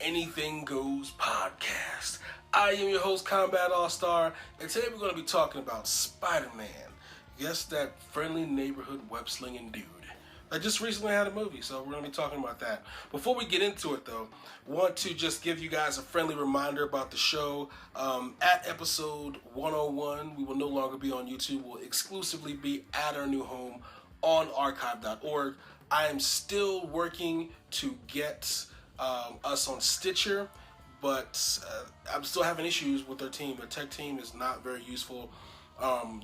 Anything Goes podcast. I am your host, Kombat AllStar, and today we're going to be talking about Spider-Man. Yes, that friendly neighborhood web-slinging dude that just recently had a movie, so we're going to be talking about that. Before we get into it, though, I want to just give you guys a friendly reminder about the show. At episode 101, we will no longer be on YouTube. We'll exclusively be at our new home on archive.org. I am still working to get us on Stitcher, but I'm still having issues with their team. Their tech team is not very useful.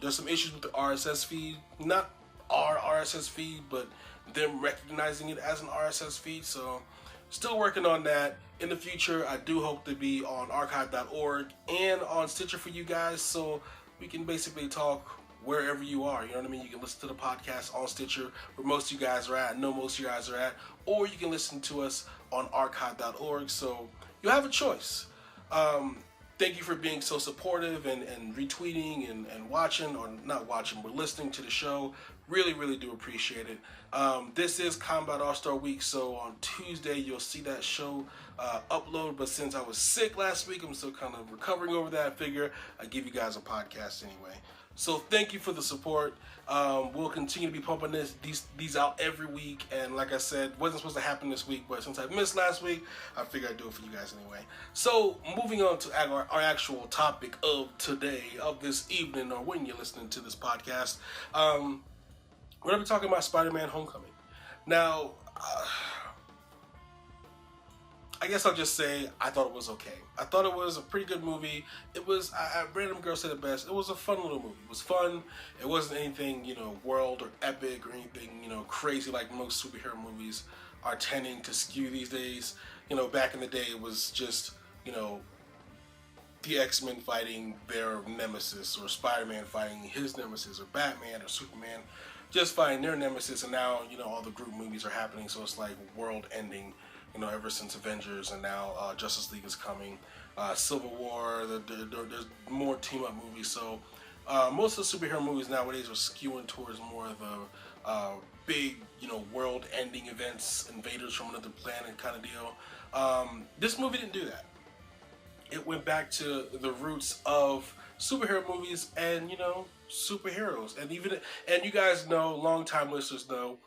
There's some issues with the RSS feed, not our RSS feed, but them recognizing it as an RSS feed. So still working on that. In the future, I do hope to be on archive.org and on Stitcher for you guys, so we can basically talk wherever you are. You know what I mean? You can listen to the podcast on Stitcher, where most of you guys are at. I know most of you guys are at. Or you can listen to us on archive.org. So you have a choice. Thank you for being so supportive and retweeting and watching, or not watching, but listening to the show. Really, really do appreciate it. This is Kombat AllStar week, so on Tuesday you'll see that show upload. But since I was sick last week, I'm still kind of recovering over that. I figure I'd give you guys a podcast anyway. So thank you for the support. We'll continue to be pumping these out every week. And like I said, wasn't supposed to happen this week, but since I missed last week, I figured I'd do it for you guys anyway. So moving on to our actual topic of today, of this evening, or when you're listening to this podcast, we're going to be talking about Spiderman Homecoming. Now, I guess I'll just say I thought it was okay. I thought it was a pretty good movie. It was, Random Girl said it best, it was a fun little movie. It was fun. It wasn't anything, world or epic or anything, crazy like most superhero movies are tending to skew these days. Back in the day, it was just, the X-Men fighting their nemesis, or Spider-Man fighting his nemesis, or Batman or Superman just fighting their nemesis. And now, all the group movies are happening, so it's like world-ending. Ever since Avengers, and now Justice League is coming, Civil War, there's more team-up movies. So most of the superhero movies nowadays are skewing towards more of the big, world-ending events, invaders from another planet kind of deal. This movie didn't do that. It went back to the roots of superhero movies and, superheroes. And you guys know, long-time listeners know,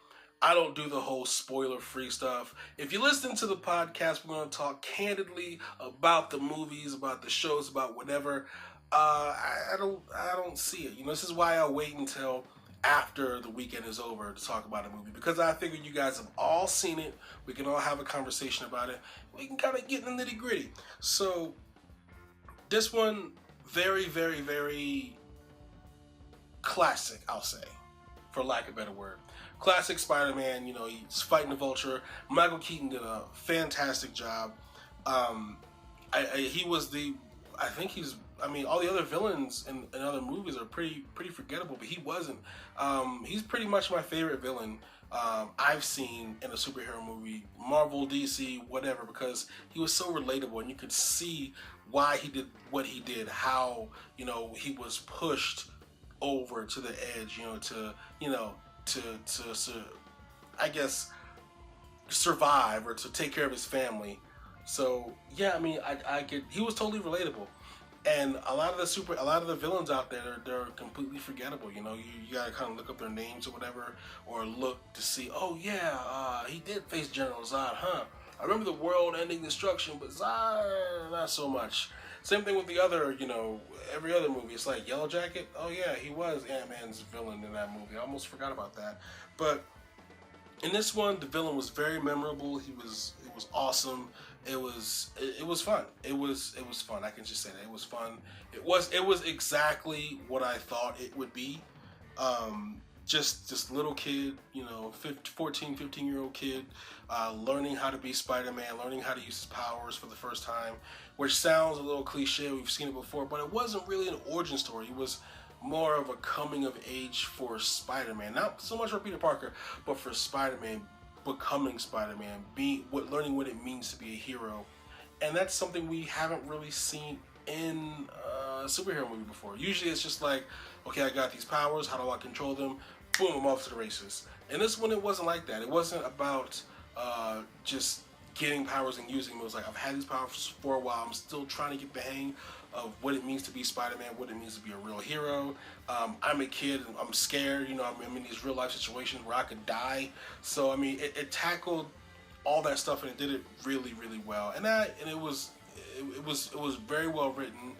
I don't do the whole spoiler-free stuff. If you listen to the podcast, we're going to talk candidly about the movies, about the shows, about whatever. I don't see it. This is why I wait until after the weekend is over to talk about a movie, because I figure you guys have all seen it. We can all have a conversation about it. We can kind of get in the nitty-gritty. So this one, very, very, very classic, I'll say, for lack of a better word. Classic Spider-Man, he's fighting the Vulture. Michael Keaton did a fantastic job. He was all the other villains in other movies are pretty forgettable, but he wasn't. He's pretty much my favorite villain I've seen in a superhero movie, Marvel, DC, whatever, because he was so relatable, and you could see why he did what he did, how, he was pushed over to the edge, to I guess survive, or to take care of his family. So yeah, I get, he was totally relatable. And a lot of the villains out there, they're completely forgettable. You gotta kind of look up their names or whatever, or look to see, oh yeah, he did face General Zod, huh? I remember the world-ending destruction, but Zod, not so much. Same thing with the other, every other movie. It's like Yellow Jacket. Oh yeah, he was Ant-Man's villain in that movie. I almost forgot about that. But in this one, the villain was very memorable. It was awesome. It was fun. It was fun. I can just say that it was fun. It was exactly what I thought it would be. Just this little kid, 14, 15-year-old kid, learning how to be Spider-Man, learning how to use his powers for the first time, which sounds a little cliche, we've seen it before, but it wasn't really an origin story. It was more of a coming of age for Spider-Man. Not so much for Peter Parker, but for Spider-Man, becoming Spider-Man, learning what it means to be a hero. And that's something we haven't really seen in a superhero movie before. Usually it's just like, okay, I got these powers, how do I control them? Boom, I'm off to the races. And this one, it wasn't like that. It wasn't about just getting powers and using them. It was like, I've had these powers for a while. I'm still trying to get the hang of what it means to be Spider-Man, what it means to be a real hero. I'm a kid and I'm scared. You know, I'm in these real life situations where I could die. So I mean, it tackled all that stuff and it did it really, really well. And it was very well written.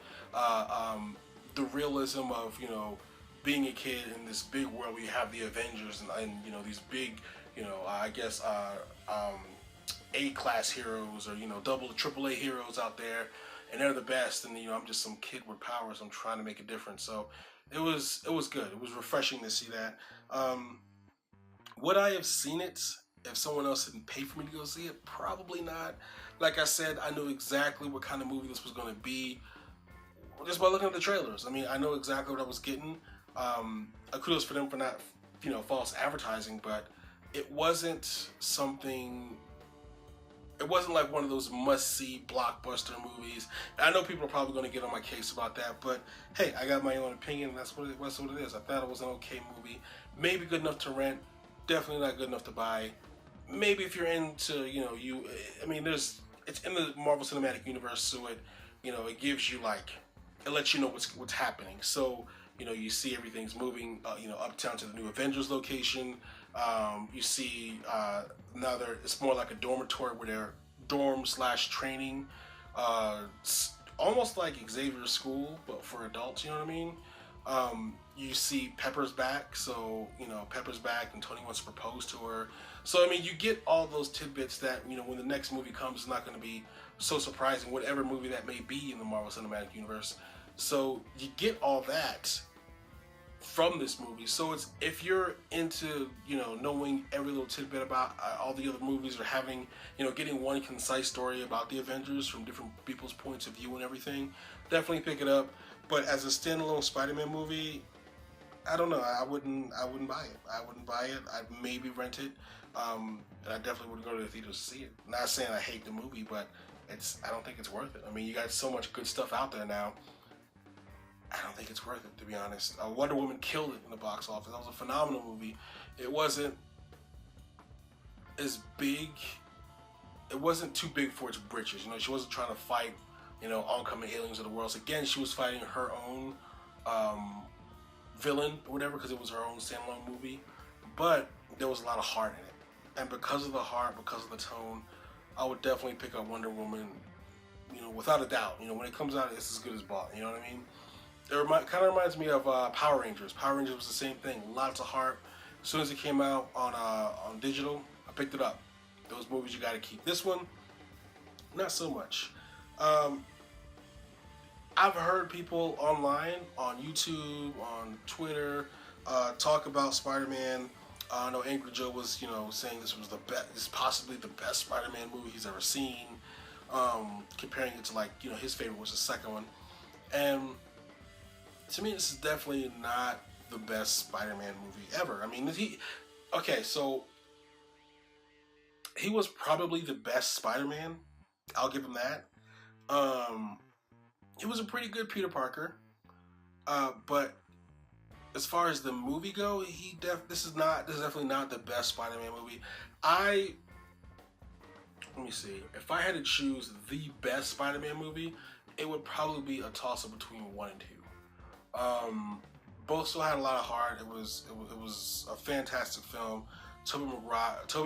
The realism of, you know, being a kid in this big world where you have the Avengers and you know, these big, you know, I guess A-class heroes, or, you know, triple A heroes out there, and they're the best, and, you know, I'm just some kid with powers. I'm trying to make a difference. So it was good. It was refreshing to see that. Would I have seen it if someone else didn't pay for me to go see it? Probably not. Like I said, I knew exactly what kind of movie this was going to be just by looking at the trailers. I mean, I know exactly what I was getting. Kudos for them for not, you know, false advertising, but it wasn't something. It wasn't like one of those must-see blockbuster movies. And I know people are probably going to get on my case about that, but hey, I got my own opinion, and that's what it is. I thought it was an okay movie. Maybe good enough to rent. Definitely not good enough to buy. Maybe if you're into, you know, I mean, it's in the Marvel Cinematic Universe, so it, you know, it gives you like, it lets you know what's happening. So, you know, you see everything's moving, you know, uptown to the new Avengers location. You see now it's more like a dormitory where they're dorm/training, almost like Xavier's school, but for adults. You know what I mean? You see Pepper's back, so, you know, Pepper's back and Tony wants to propose to her. So I mean, you get all those tidbits that, you know, when the next movie comes, it's not going to be so surprising, whatever movie that may be in the Marvel Cinematic Universe. So you get all that from this movie. So it's, if you're into, you know, knowing every little tidbit about all the other movies, or having, you know, getting one concise story about the Avengers from different people's points of view and everything, definitely pick it up. But as a standalone Spider-Man movie, I don't know. I wouldn't buy it. I wouldn't buy it. I'd maybe rent it. And I definitely wouldn't go to the theaters to see it. Not saying I hate the movie, but I don't think it's worth it. I mean, you got so much good stuff out there now. I don't think it's worth it, to be honest. Wonder Woman killed it in the box office. That was a phenomenal movie. It wasn't as big. It wasn't too big for its britches. You know, she wasn't trying to fight, you know, oncoming aliens of the world. So again, she was fighting her own villain or whatever, because it was her own standalone movie. But there was a lot of heart in it. And because of the heart, because of the tone, I would definitely pick up Wonder Woman, you know, without a doubt. You know, when it comes out, it's as good as bought. You know what I mean? It kind of reminds me of Power Rangers. Power Rangers was the same thing. Lots of heart. As soon as it came out on digital, I picked it up. Those movies you got to keep. This one, not so much. I've heard people online, on YouTube, on Twitter, talk about Spider-Man. I know Angry Joe was, you know, saying this was this is possibly the best Spider-Man movie he's ever seen. Comparing it to, like, you know, his favorite was the second one. And to me, this is definitely not the best Spider-Man movie ever. I mean, so he was probably the best Spider-Man. I'll give him that. He was a pretty good Peter Parker. But as far as the movie go, this is definitely not the best Spider-Man movie. Let me see. If I had to choose the best Spider-Man movie, it would probably be a toss-up between 1 and 2. Both still had a lot of heart. It was a fantastic film. Tobey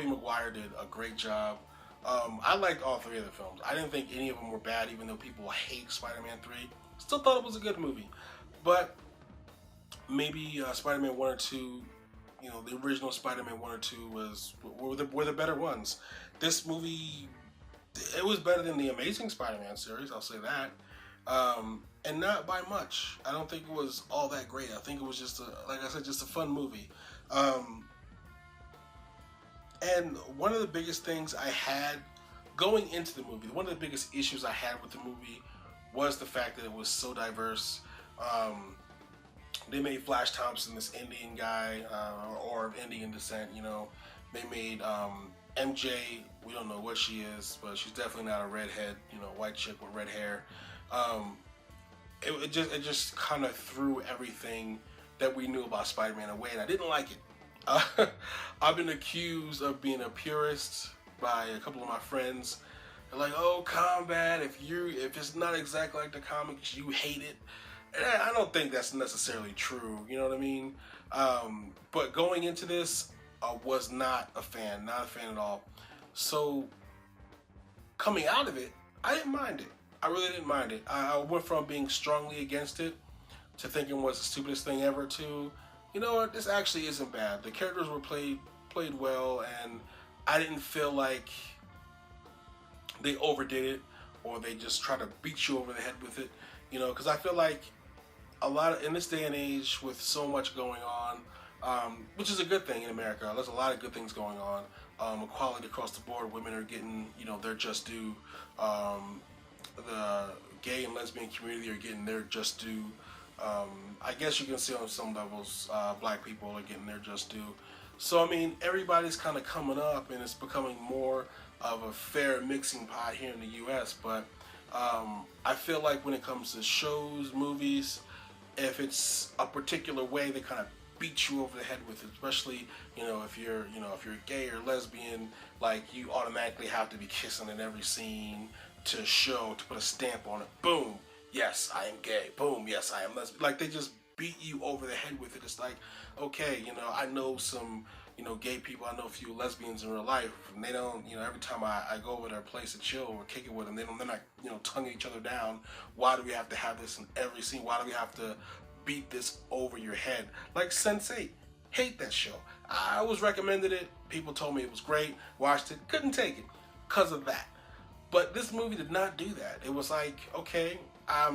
Maguire did a great job. I liked all 3 of the films. I didn't think any of them were bad, even though people hate Spider-Man 3. Still thought it was a good movie. But maybe Spider-Man 1 or 2, you know, the original Spider-Man 1 or 2 were the better ones. This movie, it was better than the Amazing Spider-Man series, I'll say that. And not by much. I don't think it was all that great. I think it was just like I said, just a fun movie. And one of the biggest things I had going into the movie, one of the biggest issues I had with the movie was the fact that it was so diverse. They made Flash Thompson this Indian guy, or of Indian descent, you know. They made MJ, we don't know what she is, but she's definitely not a redhead, you know, white chick with red hair. It just kind of threw everything that we knew about Spider-Man away, and I didn't like it. I've been accused of being a purist, by a couple of my friends. They're like, "Oh, Combat, if it's not exactly like the comics, you hate it." And I don't think that's necessarily true. You know what I mean? But going into this, I was not a fan at all. So coming out of it, I didn't mind it. I really didn't mind it. I went from being strongly against it to thinking it was the stupidest thing ever to, you know what, this actually isn't bad. The characters were played well, and I didn't feel like they overdid it or they just try to beat you over the head with it, you know, because I feel like in this day and age with so much going on, which is a good thing in America. There's a lot of good things going on. Equality across the board. Women are getting, you know, their just due. The gay and lesbian community are getting their just due. I guess you can see on some levels, black people are getting their just due. So, I mean, everybody's kind of coming up and it's becoming more of a fair mixing pot here in the U.S. But I feel like when it comes to shows, movies, if it's a particular way, they kind of beat you over the head with it. Especially, if you're gay or lesbian, like you automatically have to be kissing in every scene to put a stamp on it. Boom, yes, I am gay. Boom, yes, I am lesbian. Like they just beat you over the head with it. It's like, okay, I know some, gay people. I know a few lesbians in real life, and they don't, every time I go over their place to chill or kick it with them, they're not, tonguing each other down. Why do we have to have this in every scene? Why do we have to beat this over your head? Like Sense8, hate that show. I was recommended it. People told me it was great. Watched it, couldn't take it because of that. But this movie did not do that. It was like, okay, I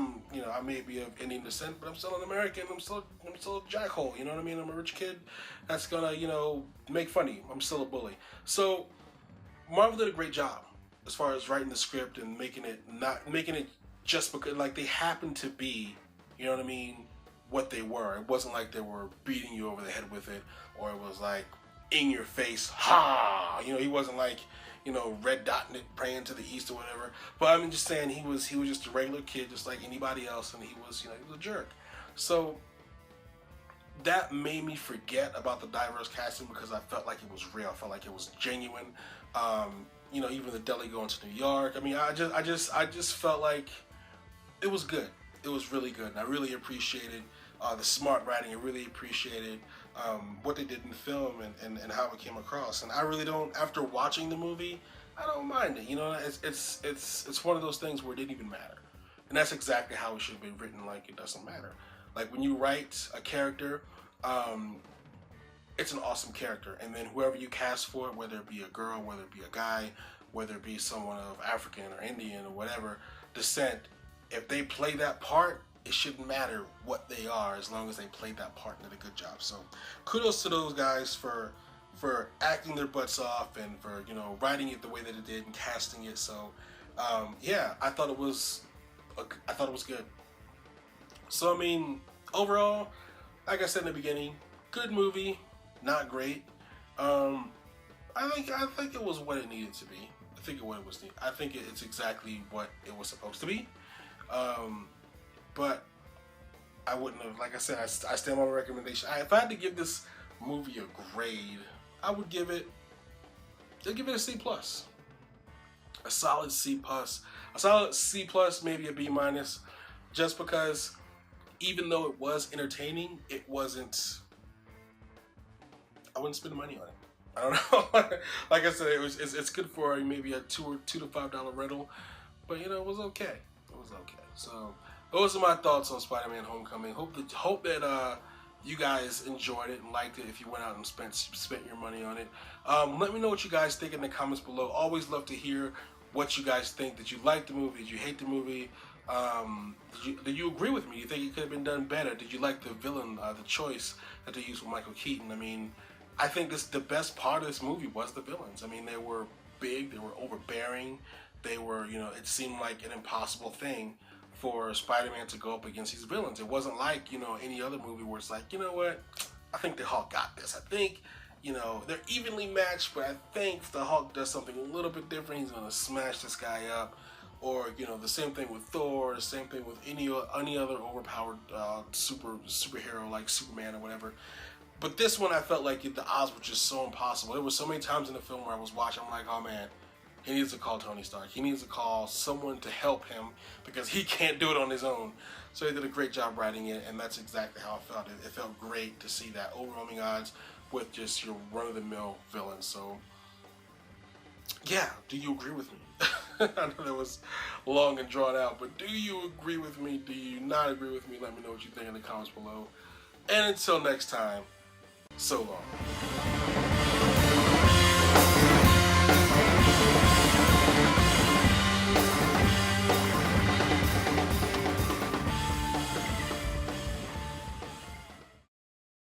may be of Indian descent, but I'm still an American. I'm still a jackhole. You know what I mean? I'm a rich kid that's gonna, make fun of you. I'm still a bully. So Marvel did a great job as far as writing the script and making it just because like they happened to be, you know what I mean, what they were. It wasn't like they were beating you over the head with it, or it was like in your face, ha. He wasn't like, red dotting it, praying to the east or whatever. But I'm just saying he was just a regular kid, just like anybody else, and he was a jerk. So that made me forget about the diverse casting because I felt like it was real. I felt like it was genuine. Even the deli going to New York. I mean, I just felt like it was good. It was really good, and I really appreciated the smart writing. I really appreciated what they did in the film and how it came across. And I really don't. After watching the movie, I don't mind it. It's one of those things where it didn't even matter, and that's exactly how it should have been written. Like it doesn't matter. Like when you write a character, it's an awesome character, and then whoever you cast for it, whether it be a girl, whether it be a guy, whether it be someone of African or Indian or whatever descent, if they play that part, it shouldn't matter what they are as long as they played that part and did a good job. So kudos to those guys for acting their butts off and for writing it the way that it did and casting it. So I thought it was good. So I mean, overall, like I said in the beginning, good movie, not great. I think it was what it needed to be. I think it's exactly what it was supposed to be. But I wouldn't have, like I said, I stand by my recommendation. If I had to give this movie a grade, I would give it a C+. A solid C+. A solid C+, maybe a B-, just because even though it was entertaining, it wasn't, I wouldn't spend money on it. I don't know. Like I said, it's good for maybe a $2 to $5 rental, but it was okay. So those are my thoughts on Spider-Man Homecoming. Hope that you guys enjoyed it and liked it if you went out and spent your money on it. Let me know what you guys think in the comments below. Always love to hear what you guys think. Did you like the movie? Did you hate the movie? Did you agree with me? You think it could have been done better? Did you like the villain, the choice that they used with Michael Keaton? I mean, I think the best part of this movie was the villains. I mean, they were big, they were overbearing, they were, it seemed like an impossible thing for Spider-Man to go up against these villains. It wasn't like, any other movie where it's like, you know what, I think the Hulk got this. I think, they're evenly matched, but I think if the Hulk does something a little bit different, he's going to smash this guy up. Or, the same thing with Thor, the same thing with any other overpowered superhero like Superman or whatever. But this one, I felt like the odds were just so impossible. There were so many times in the film where I was watching, I'm like, oh man, He needs to call Tony Stark. He needs to call someone to help him because he can't do it on his own. So he did a great job writing it, and that's exactly how I felt. It felt great to see that overwhelming odds with just your run-of-the-mill villain. So, yeah, do you agree with me? I know that was long and drawn out, but do you agree with me? Do you not agree with me? Let me know what you think in the comments below. And until next time, so long.